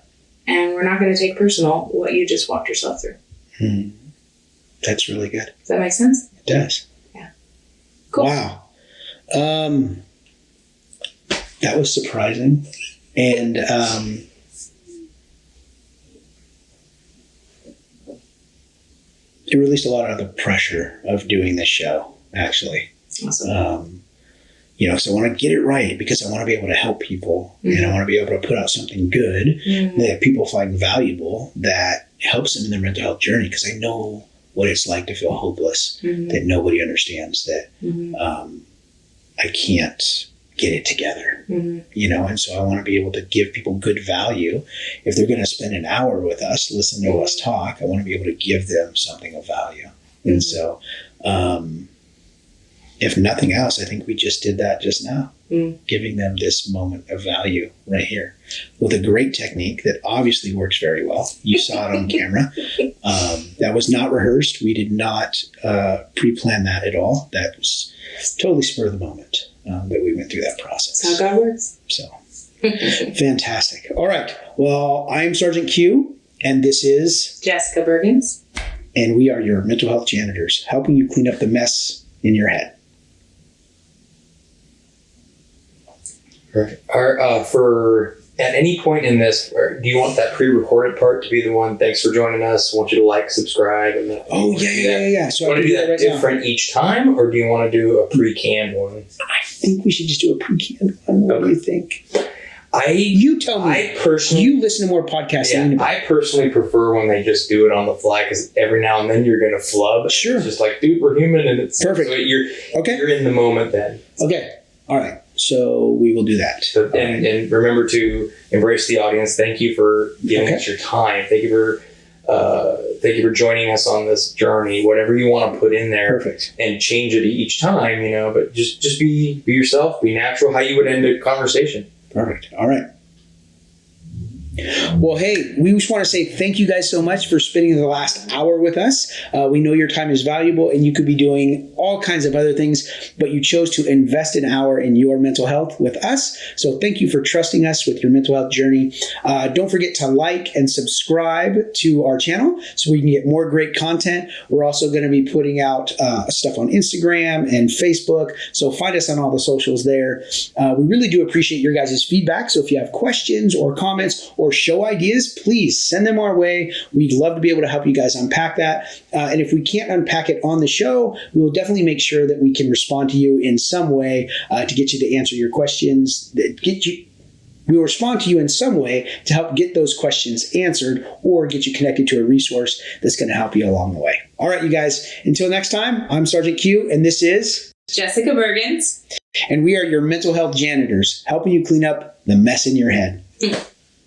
and we're not going to take personal what you just walked yourself through. That's really good. Does that make sense? It does. Yeah. Cool. Wow. That was surprising. And it released a lot of the pressure of doing this show, actually. Awesome. So I want to get it right because I want to be able to help people and I want to be able to put out something good that people find valuable, that helps them in their mental health journey, because I know what it's like to feel hopeless, that nobody understands, that I can't get it together, and so I want to be able to give people good value. If they're going to spend an hour with us, listen to us talk, I want to be able to give them something of value. And so, if nothing else, I think we just did that just now, giving them this moment of value right here with a great technique that obviously works very well. You saw it on camera. That was not rehearsed. We did not pre-plan that at all. That was totally spur of the moment that we went through that process. That's how God works. So, fantastic. All right. Well, I'm Sergeant Q, and this is Jessica Bergens. And we are your mental health janitors, helping you clean up the mess in your head. Right. For at any point in this, do you want that pre-recorded part to be the one? Thanks for joining us. Want you to like, subscribe, and then. Oh yeah. So you want to do that right different each time, or do you want to do a pre-canned one? I think we should just do a pre-canned one. What do you think? You tell me. I personally, you listen to more podcasts than anybody. I personally prefer when they just do it on the fly, because every now and then you're going to flub. Sure. It's just like, dude, we're human, and it's perfect. So you're in the moment then. Okay. All right. So we will do that. So, and remember to embrace the audience. Thank you for giving us your time. Thank you for joining us on this journey. Whatever you want to put in there, perfect, and change it each time. But just be yourself. Be natural. How you would end a conversation. Perfect. All right. Well, hey, we just want to say thank you guys so much for spending the last hour with us. We know your time is valuable and you could be doing all kinds of other things, but you chose to invest an hour in your mental health with us. So thank you for trusting us with your mental health journey. Don't forget to like and subscribe to our channel so we can get more great content. We're also going to be putting out stuff on Instagram and Facebook. So find us on all the socials there. We really do appreciate your guys' feedback. So if you have questions or comments or show ideas, please send them our way. We'd love to be able to help you guys unpack that. And if we can't unpack it on the show, we will definitely make sure that we can respond to you in some way to get you to answer your questions. We will respond to you in some way to help get those questions answered or get you connected to a resource that's going to help you along the way. All right, you guys, until next time, I'm Sergeant Q, and this is Jessica Bergens. And we are your mental health janitors, helping you clean up the mess in your head.